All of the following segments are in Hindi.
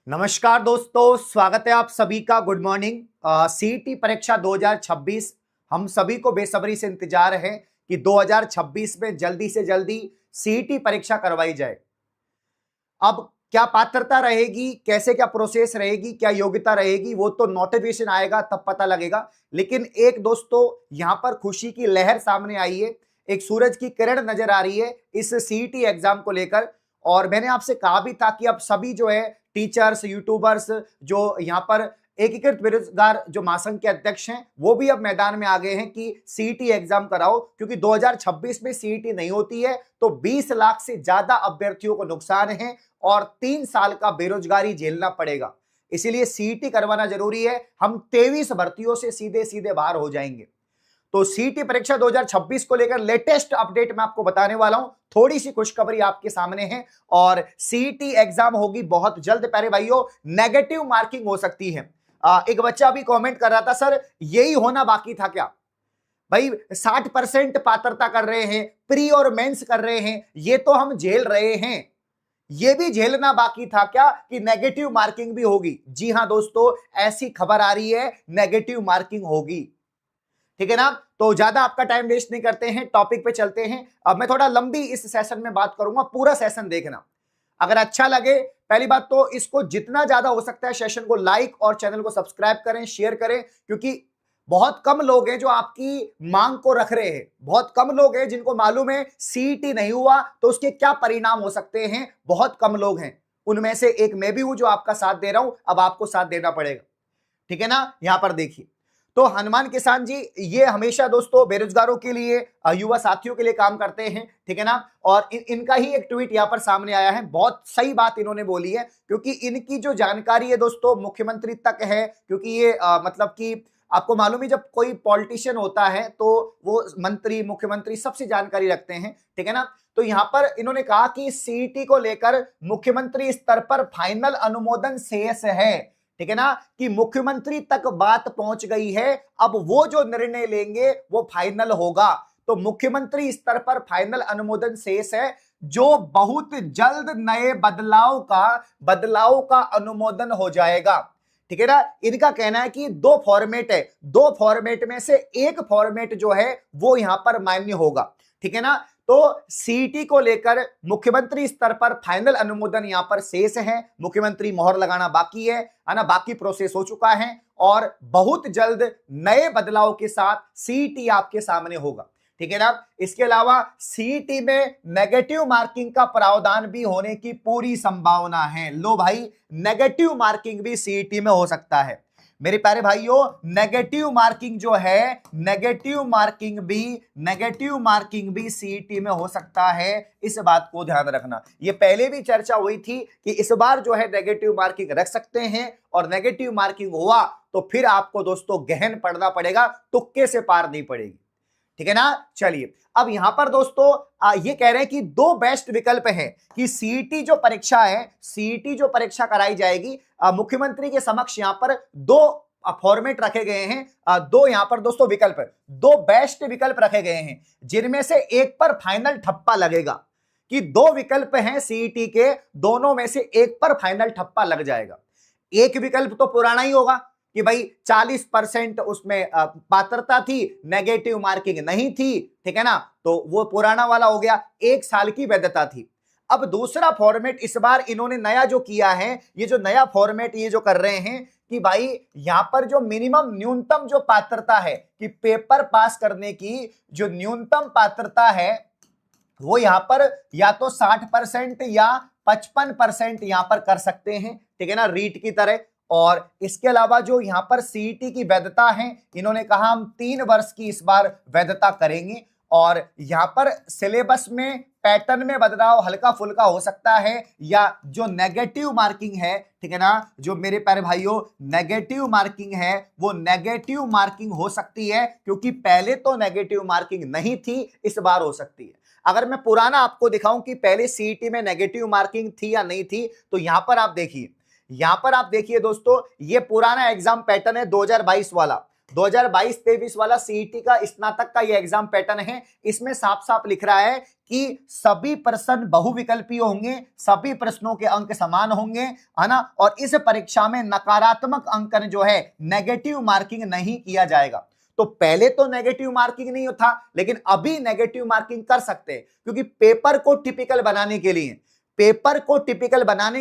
नमस्कार दोस्तों, स्वागत है आप सभी का। Good morning. सीईटी परीक्षा 2026 हम सभी को बेसब्री से इंतजार है कि 2026 में जल्दी से जल्दी सीईटी परीक्षा करवाई जाए। अब क्या पात्रता रहेगी, कैसे क्या प्रोसेस रहेगी, क्या योग्यता रहेगी, वो तो नोटिफिकेशन आएगा तब पता लगेगा। लेकिन एक दोस्तों यहां पर खुशी की लहर सामने आई है, एक सूरज की किरण नजर आ रही है इस सीईटी एग्जाम को लेकर। और मैंने आपसे कहा भी था कि अब सभी जो है टीचर्स, यूट्यूबर्स, जो यहाँ पर एकीकृत बेरोजगार जो महासंघ के अध्यक्ष हैं, वो भी अब मैदान में आ गए हैं कि सीईटी एग्जाम कराओ, क्योंकि 2026 में सीईटी नहीं होती है तो 20 लाख से ज्यादा अभ्यर्थियों को नुकसान है और 3 साल का बेरोजगारी झेलना पड़ेगा। इसीलिए सीईटी करवाना जरूरी है। हम 23 भर्तियों से सीधे सीधे बाहर हो जाएंगे। तो सीईटी परीक्षा 2026 को लेकर लेटेस्ट अपडेट मैं आपको बताने वाला हूं। थोड़ी सी खुशखबरी आपके सामने है और सीईटी एग्जाम होगी बहुत जल्द। प्यारे भाइयों, नेगेटिव मार्किंग हो सकती है। एक बच्चा भी कमेंट कर रहा था, सर यही होना बाकी था क्या? भाई 60% पात्रता कर रहे हैं, प्री और मेंस कर रहे हैं, ये तो हम झेल रहे हैं। ये भी झेलना बाकी था क्या कि नेगेटिव मार्किंग भी होगी? जी हां दोस्तों, ऐसी खबर आ रही है, नेगेटिव मार्किंग होगी। ठीक है ना? तो ज्यादा आपका टाइम वेस्ट नहीं करते हैं, टॉपिक पे चलते हैं। अब मैं थोड़ा लंबी इस सेशन में बात करूंगा, पूरा सेशन देखना। अगर अच्छा लगे, पहली बात तो इसको जितना ज्यादा हो सकता है सेशन को लाइक और चैनल को सब्सक्राइब करें, शेयर करें, क्योंकि बहुत कम लोग हैं जो आपकी मांग को रख रहे हैं। बहुत कम लोग हैं जिनको मालूम है सीईटी नहीं हुआ तो उसके क्या परिणाम हो सकते हैं। बहुत कम लोग हैं, उनमें से एक मैं भी हूं जो आपका साथ दे रहा हूं। अब आपको साथ देना पड़ेगा, ठीक है ना? यहां पर देखिए, तो हनुमान किसान जी ये हमेशा दोस्तों बेरोजगारों के लिए, युवा साथियों के लिए काम करते हैं, ठीक है ना? और इनका ही एक ट्वीट यहां पर सामने आया है। बहुत सही बात इन्होंने बोली है, क्योंकि इनकी जो जानकारी है दोस्तों मुख्यमंत्री तक है। क्योंकि ये मतलब कि आपको मालूम है, जब कोई पॉलिटिशियन होता है तो वो मंत्री, मुख्यमंत्री सबसे जानकारी रखते हैं, ठीक है ना? तो यहां पर इन्होंने कहा कि सीईटी को लेकर मुख्यमंत्री स्तर पर फाइनल अनुमोदन शेष है, ठीक है ना? कि मुख्यमंत्री तक बात पहुंच गई है, अब वो जो निर्णय लेंगे वो फाइनल होगा। तो मुख्यमंत्री स्तर पर फाइनल अनुमोदन शेष है, जो बहुत जल्द नए बदलाव का अनुमोदन हो जाएगा, ठीक है ना? इनका कहना है कि 2 फॉर्मेट है, 2 फॉर्मेट में से एक फॉर्मेट जो है वो यहां पर मान्य होगा, ठीक है ना? तो सीईटी को लेकर मुख्यमंत्री स्तर पर फाइनल अनुमोदन यहां पर शेष है। मुख्यमंत्री मोहर लगाना बाकी है ना? बाकी प्रोसेस हो चुका है और बहुत जल्द नए बदलाव के साथ सीईटी आपके सामने होगा, ठीक है ना? इसके अलावा सीईटी में नेगेटिव मार्किंग का प्रावधान भी होने की पूरी संभावना है। लो भाई, नेगेटिव मार्किंग भी सीईटी में हो सकता है मेरे प्यारे भाइयों। नेगेटिव मार्किंग जो है, नेगेटिव मार्किंग भी सीईटी में हो सकता है। इस बात को ध्यान रखना। ये पहले भी चर्चा हुई थी कि इस बार जो है नेगेटिव मार्किंग रख सकते हैं, और नेगेटिव मार्किंग हुआ तो फिर आपको दोस्तों गहन पढ़ना पड़ेगा, तुक्के से पार नहीं पड़ेगी, ठीक है ना? चलिए, अब यहां पर दोस्तों ये कह रहे हैं कि 2 बेस्ट विकल्प हैं कि सीईटी जो परीक्षा है, सीईटी जो परीक्षा कराई जाएगी, मुख्यमंत्री के समक्ष यहां पर 2 फॉर्मेट रखे गए हैं। 2 यहां पर दोस्तों विकल्प, 2 बेस्ट विकल्प रखे गए हैं, जिनमें से एक पर फाइनल ठप्पा लगेगा। कि 2 विकल्प हैं सीईटी के, दोनों में से एक पर फाइनल ठप्पा लग जाएगा। एक विकल्प तो पुराना ही होगा कि भाई 40% उसमें पात्रता थी, नेगेटिव मार्किंग नहीं थी, ठीक है ना? तो वो पुराना वाला हो गया, 1 साल की वैधता थी। अब दूसरा फॉर्मेट इस बार इन्होंने नया जो किया है, ये जो नया फॉर्मेट ये जो कर रहे हैं कि भाई यहां पर जो मिनिमम, न्यूनतम जो पात्रता है कि पेपर पास करने की जो न्यूनतम पात्रता है, वो यहां पर या तो 60% या 55% यहां पर कर सकते हैं, ठीक है ना? रीट की तरह। और इसके अलावा जो यहां पर सीईटी की वैधता है, इन्होंने कहा हम 3 वर्ष की इस बार वैधता करेंगे। और यहां पर सिलेबस में, पैटर्न में बदलाव हल्का फुल्का हो सकता है, या जो नेगेटिव मार्किंग है, ठीक है ना? जो मेरे प्यारे भाइयों नेगेटिव मार्किंग है, वो नेगेटिव मार्किंग हो सकती है, क्योंकि पहले तो नेगेटिव मार्किंग नहीं थी, इस बार हो सकती है। अगर मैं पुराना आपको दिखाऊं कि पहले सीईटी में नेगेटिव मार्किंग थी या नहीं थी, तो यहां पर आप देखिए, दोस्तों ये पुराना एग्जाम पैटर्न है 2022 वाला। 2022-23 वाला सीईटी का स्नातक का ये एग्जाम पैटर्न है। इसमें साफ साफ लिख रहा है कि सभी प्रश्न बहुविकल्पीय होंगे, सभी प्रश्नों के अंक समान होंगे, है ना। और इस परीक्षा में नकारात्मक अंकन जो है, नेगेटिव मार्किंग नहीं किया जाएगा। तो पहले तो नेगेटिव मार्किंग नहीं था, लेकिन अभी नेगेटिव मार्किंग कर सकते हैं, क्योंकि पेपर को टिपिकल बनाने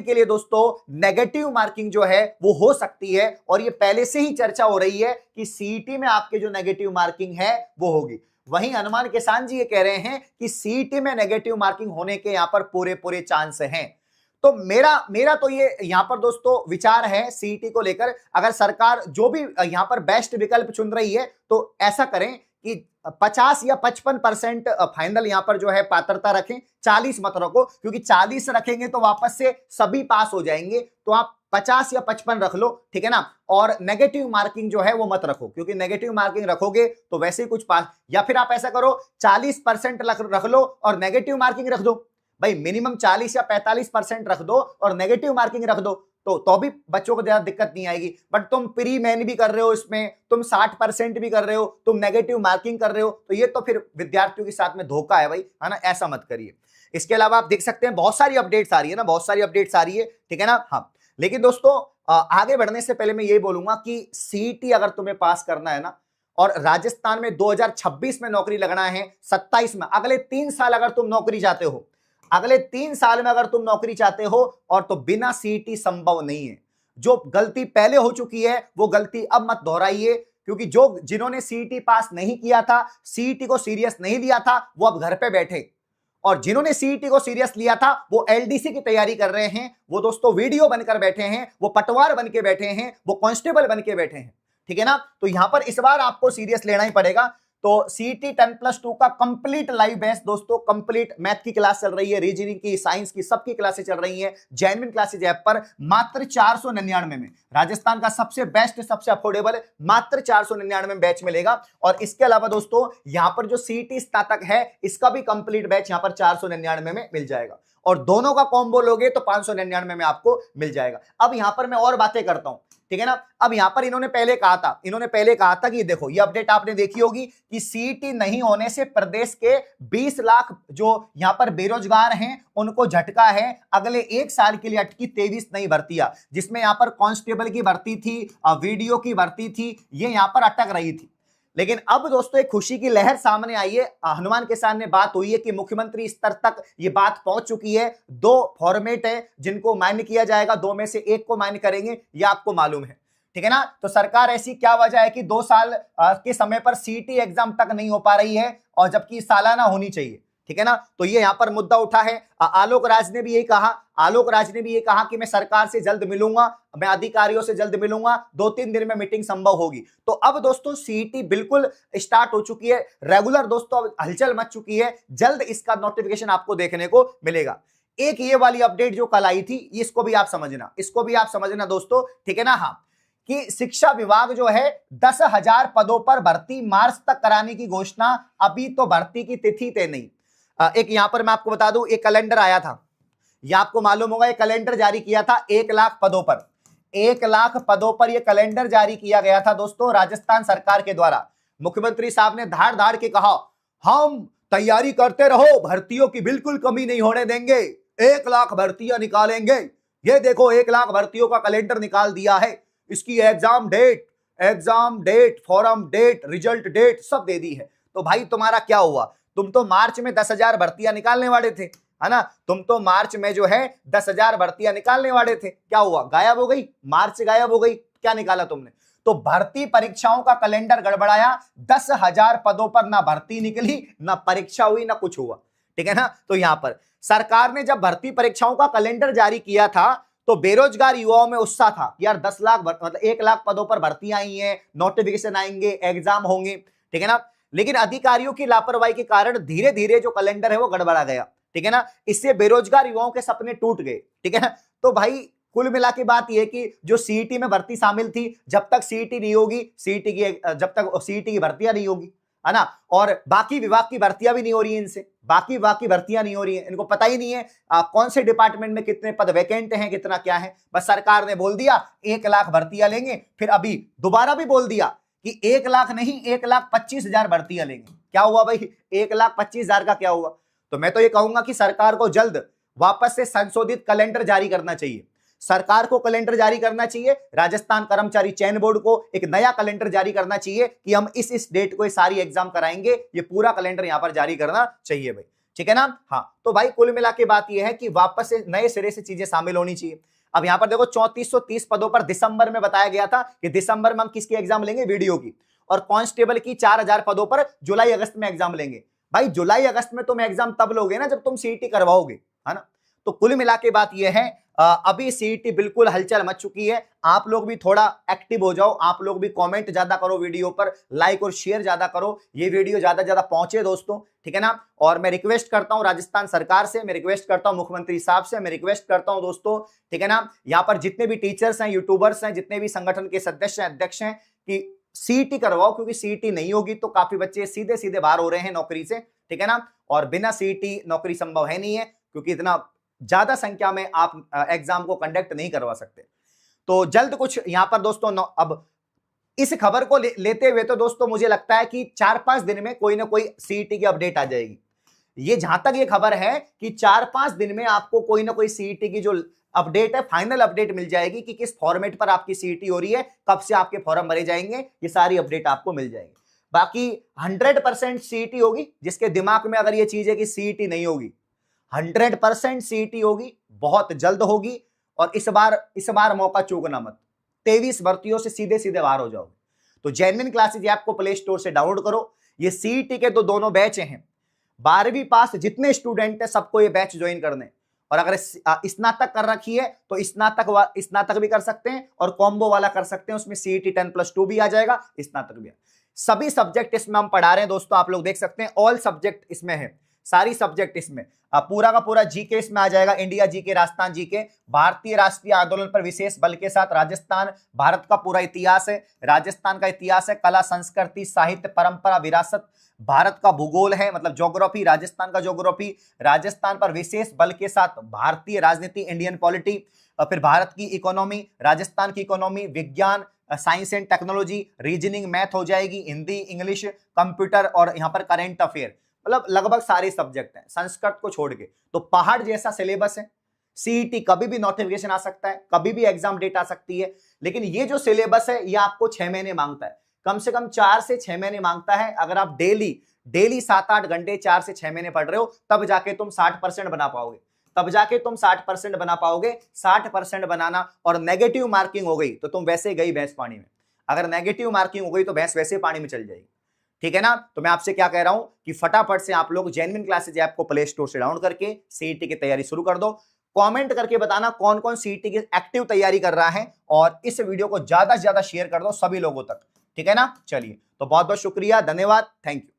के लिए दोस्तों नेगेटिव मार्किंग जो है वो हो सकती है। और ये पहले से ही चर्चा हो रही है कि सीईटी में आपके जो नेगेटिव मार्किंग है वो होगी। वहीं हनुमान किसान जी ये कह रहे हैं कि सीईटी में नेगेटिव मार्किंग होने के यहां पर पूरे चांस हैं। तो मेरा तो ये यहां पर दोस्तों विचार है सीईटी को लेकर, अगर सरकार जो भी यहां पर बेस्ट विकल्प चुन रही है तो ऐसा करें कि 50 या 55% फाइनल यहां पर जो है पात्रता रखें, 40 मत रखो, क्योंकि 40 रखेंगे तो वापस से सभी पास हो जाएंगे। तो आप 50 या 55 रख लो, ठीक है ना। और नेगेटिव मार्किंग जो है वो मत रखो, क्योंकि नेगेटिव मार्किंग रखोगे तो वैसे ही कुछ पास। या फिर आप ऐसा करो 40% रख लो और नेगेटिव मार्किंग रख दो। भाई मिनिमम 40 या 45% रख दो और नेगेटिव मार्किंग रख दो, तो भी बच्चों को ज्यादा दिक्कत नहीं आएगी। बट तुम प्री मेन भी कर रहे हो, इसमें तुम 60% भी कर रहे हो, तुम नेगेटिव मार्किंग कर रहे हो, तो ये तो फिर विद्यार्थियों के साथ में धोखा है भाई, है ना। ऐसा मत करिए। इसके अलावा आप देख सकते हैं बहुत सारी अपडेट्स आ रही है ना, बहुत सारी अपडेट्स आ रही है, ठीक है ना। हाँ, लेकिन दोस्तों आगे बढ़ने से पहले मैं यही बोलूंगा कि सीईटी अगर तुम्हें पास करना है ना, और राजस्थान में 2026 में नौकरी लगना है, 27 में, अगले 3 साल अगर तुम नौकरी चाहते हो, अगले 3 साल में अगर तुम नौकरी चाहते हो, और तो बिना सीईटी संभव नहीं है। जो गलती पहले हो चुकी है वो गलती अब मत दोहराइए, क्योंकि जिन्होंने सीईटी पास नहीं किया था, सीईटी को सीरियस नहीं लिया था, वो अब घर पे बैठे, और जिन्होंने सीईटी को सीरियस लिया था वो एलडीसी की तैयारी कर रहे हैं, वो दोस्तों वीडियो बनकर बैठे हैं, वो पटवार बन के बैठे हैं, वो कांस्टेबल बन के बैठे हैं, ठीक है ना। तो यहां पर इस बार आपको सीरियस लेना ही पड़ेगा। तो सीईटी 10+2 का कंप्लीट लाइव बैच दोस्तों, कंप्लीट मैथ की क्लास चल रही है, रीजनिंग की, साइंस की, सबकी क्लासेस चल रही हैं जेन्युइन क्लासेज ऐप पर, मात्र 499 में। राजस्थान का सबसे बेस्ट, सबसे अफोर्डेबल, मात्र 499 में बैच मिलेगा। और इसके अलावा दोस्तों यहां पर जो सीईटी स्नातक है, इसका भी कंप्लीट बैच यहां पर 499 में मिल जाएगा, और दोनों का कॉम्बो लोगे तो 599 में आपको मिल जाएगा। अब यहां पर मैं और बातें करता हूं, ठीक है ना। अब यहां पर इन्होंने पहले कहा था कि देखो, ये अपडेट आपने देखी होगी कि सीईटी नहीं होने से प्रदेश के 20 लाख जो यहां पर बेरोजगार हैं उनको झटका है। अगले 1 साल के लिए अटकी 23 नई भर्तियां, जिसमें यहां पर कांस्टेबल की भर्ती थी, वीडियो की भर्ती थी, ये यहां पर अटक रही थी। लेकिन अब दोस्तों एक खुशी की लहर सामने आई है। हनुमान किसान ने बात हुई है कि मुख्यमंत्री स्तर तक ये बात पहुंच चुकी है। 2 फॉर्मेट है जिनको मान्य किया जाएगा, 2 में से 1 को मान्य करेंगे, ये आपको मालूम है, ठीक है ना। तो सरकार, ऐसी क्या वजह है कि 2 साल के समय पर सीईटी एग्जाम तक नहीं हो पा रही है, और जबकि सालाना होनी चाहिए, ठीक है ना। तो ये यहां पर मुद्दा उठा है। आलोक राज ने भी ये कहा कि मैं सरकार से जल्द मिलूंगा, मैं अधिकारियों से जल्द मिलूंगा, 2-3 दिन में मीटिंग संभव होगी। तो अब दोस्तों सीईटी बिल्कुल स्टार्ट हो चुकी है, रेगुलर दोस्तों, अब हलचल मच चुकी है, जल्द इसका नोटिफिकेशन आपको देखने को मिलेगा। एक ये वाली अपडेट जो कल आई थी, इसको भी आप समझना दोस्तों, ठीक है ना। हाँ, कि शिक्षा विभाग जो है 10,000 पदों पर भर्ती मार्च तक कराने की घोषणा, अभी तो भर्ती की तिथि तय नहीं। एक यहां पर मैं आपको बता दूं, एक कैलेंडर आया था, यह आपको मालूम होगा, एक कैलेंडर जारी किया था 1 लाख पदों पर, 1 लाख पदों पर यह कैलेंडर जारी किया गया था दोस्तों राजस्थान सरकार के द्वारा। मुख्यमंत्री साहब ने धाड़ के कहा, हम तैयारी करते रहो, भर्तियों की बिल्कुल कमी नहीं होने देंगे, 1 लाख भर्तियां निकालेंगे। ये देखो 1 लाख भर्तियों का कैलेंडर निकाल दिया है, इसकी exam date, form date, result date सब दे दी है। तो भाई तुम्हारा क्या हुआ? तुम तो मार्च में 10,000 भर्तियां निकालने वाले थे, है ना। तुम तो मार्च में जो है 10,000 भर्तियां निकालने वाले थे, क्या हुआ? गायब हो गई, मार्च गायब हो गई, क्या निकाला तुमने? तो भर्ती परीक्षाओं का कैलेंडर गड़बड़ाया, 10,000 पदों पर ना भर्ती निकली, ना परीक्षा हुई, ना कुछ हुआ, ठीक है ना। तो यहां पर सरकार ने जब भर्ती परीक्षाओं का कैलेंडर जारी किया था तो बेरोजगार युवाओं में उत्साह था, यार 10 लाख मतलब 1 लाख पदों पर भर्तियां आई हैं, नोटिफिकेशन आएंगे, एग्जाम होंगे, ठीक है ना। लेकिन अधिकारियों की लापरवाही के कारण धीरे धीरे जो कैलेंडर है वो गड़बड़ा गया, ठीक है ना। इससे बेरोजगार युवाओं के सपने टूट गए, ठीक है ना। तो भाई कुल मिला के बात यह कि जो सीईटी में भर्ती शामिल थी, जब तक सीईटी नहीं होगी, जब तक सीईटी की भर्तियां नहीं होगी, है ना, और बाकी विभाग की भर्तियां भी नहीं हो रही है इनसे, बाकी भर्तियां नहीं हो रही है, इनको पता ही नहीं है कौन से डिपार्टमेंट में कितने पद वैकेंट हैं, कितना क्या है। बस सरकार ने बोल दिया 1 लाख भर्तियां लेंगे, फिर अभी दोबारा भी बोल दिया कि 1 लाख नहीं 1,25,000 भर्तियां लेंगे। क्या हुआ भाई, 1,25,000 का क्या हुआ? तो मैं तो ये कहूंगा कि सरकार को जल्द वापस से संशोधित कैलेंडर जारी करना चाहिए। सरकार को कैलेंडर जारी करना चाहिए, राजस्थान कर्मचारी चयन बोर्ड को एक नया कैलेंडर जारी करना चाहिए कि हम इस डेट को ये सारी एग्जाम कराएंगे। ये पूरा कैलेंडर यहां पर जारी करना चाहिए भाई, ठीक है ना। हाँ, तो भाई कुल मिला के बात यह है कि वापस से नए सिरे से चीजें शामिल होनी चाहिए। अब यहां पर देखो 3430 पदों पर दिसंबर में बताया गया था कि दिसंबर में हम किसकी एग्जाम लेंगे, वीडियो की, और कांस्टेबल की 4000 पदों पर जुलाई अगस्त में एग्जाम लेंगे। भाई जुलाई अगस्त में तुम एग्जाम तब लोगे ना जब तुम सीईटी करवाओगे, है ना। तो कुल मिला के बात यह है अभी सीईटी बिल्कुल हलचल मच चुकी है। आप लोग भी थोड़ा एक्टिव हो जाओ, आप लोग भी कमेंट ज्यादा करो वीडियो पर, लाइक और शेयर ज्यादा करो, ये वीडियो ज्यादा ज्यादा पहुंचे दोस्तों, ठीक है ना। और मैं रिक्वेस्ट करता हूं राजस्थान सरकार से, मैं रिक्वेस्ट करता हूं मुख्यमंत्री साहब से, मैं रिक्वेस्ट करता हूं दोस्तों, ठीक है ना, यहां पर जितने भी टीचर्स हैं, यूट्यूबर्स हैं, जितने भी संगठन के सदस्य हैं, अध्यक्ष हैं, कि सीईटी करवाओ, क्योंकि सीईटी नहीं होगी तो काफी बच्चे सीधे सीधे बाहर हो रहे हैं नौकरी से, ठीक है ना। और बिना सीईटी नौकरी संभव है नहीं है, क्योंकि इतना ज्यादा संख्या में आप एग्जाम को कंडक्ट नहीं करवा सकते। तो जल्द कुछ यहां पर दोस्तों अब इस खबर को लेते हुए तो दोस्तों मुझे लगता है कि 4-5 दिन में कोई ना कोई सीईटी की अपडेट आ जाएगी। ये जहां तक ये खबर है कि 4-5 दिन में आपको कोई ना कोई सीईटी की जो अपडेट है, फाइनल अपडेट मिल जाएगी कि किस फॉर्मेट पर आपकी सीईटी हो रही है, कब से आपके फॉर्म भरे जाएंगे, ये सारी अपडेट आपको मिल जाएगी। बाकी 100% सीईटी होगी, जिसके दिमाग में अगर ये चीज है कि सीईटी नहीं होगी, 100% सीईटी होगी, बहुत जल्द होगी। और इस बार मौका चूकना मत, 23 भर्तियों से सीधे सीधे बाहर हो जाओगे। तो जेन्युइन क्लासेज ऐप को प्ले स्टोर से डाउनलोड करो। ये सीईटी के तो दोनों बैच हैं, 12वीं पास जितने स्टूडेंट है सबको ये बैच ज्वाइन करने। और अगर स्नातक कर रखी है तो स्नातक भी कर सकते हैं, और कॉम्बो वाला कर सकते हैं, उसमें सीईटी 10+2 भी आ जाएगा, स्नातक भी। सभी सब्जेक्ट इसमें हम पढ़ा रहे हैं दोस्तों, आप लोग देख सकते हैं, ऑल सब्जेक्ट इसमें है, सारी सब्जेक्ट इसमें। पूरा का पूरा जीके इसमें आ जाएगा, इंडिया जीके, राजस्थान जीके, भारतीय राष्ट्रीय आंदोलन पर विशेष बल के साथ राजस्थान, भारत का पूरा इतिहास है, राजस्थान का इतिहास है, कला संस्कृति साहित्य परंपरा विरासत, भारत का भूगोल है, मतलब ज्योग्राफी, राजस्थान का ज्योग्राफी, राजस्थान पर विशेष बल के साथ भारतीय राजनीति, इंडियन पॉलिटी, फिर भारत की इकोनॉमी, राजस्थान की इकोनॉमी, विज्ञान, science and technology, reasoning, math हो जाएगी, हिंदी, इंग्लिश, कंप्यूटर, और यहां पर करंट अफेयर, मतलब लगभग सारे सब्जेक्ट हैं संस्कृत को छोड़ के। तो पहाड़ जैसा सिलेबस है। सीईटी कभी भी नोटिफिकेशन आ सकता है, कभी भी एग्जाम डेट आ सकती है, लेकिन ये जो सिलेबस है ये आपको 6 महीने मांगता है, कम से कम 4 से 6 महीने मांगता है। अगर आप डेली 7-8 घंटे 4 से 6 महीने पढ़ रहे हो, तब जाके तुम 60% बना पाओगे, तब जाके तुम 60% बना पाओगे। 60% बनाना और नेगेटिव मार्किंग हो गई तो तुम वैसे गई भैंस पानी में, अगर नेगेटिव मार्किंग हो गई तो भैंस वैसे पानी में चल जाएगी, ठीक है ना। तो मैं आपसे क्या कह रहा हूं कि फटाफट से आप लोग जेन्युइन क्लासेज ऐप को प्ले स्टोर से डाउनलोड करके सीईटी की तैयारी शुरू कर दो। कमेंट करके बताना कौन कौन सीईटी की एक्टिव तैयारी कर रहा है, और इस वीडियो को ज्यादा से ज्यादा शेयर कर दो सभी लोगों तक, ठीक है ना। चलिए, तो बहुत बहुत शुक्रिया, धन्यवाद, थैंक यू।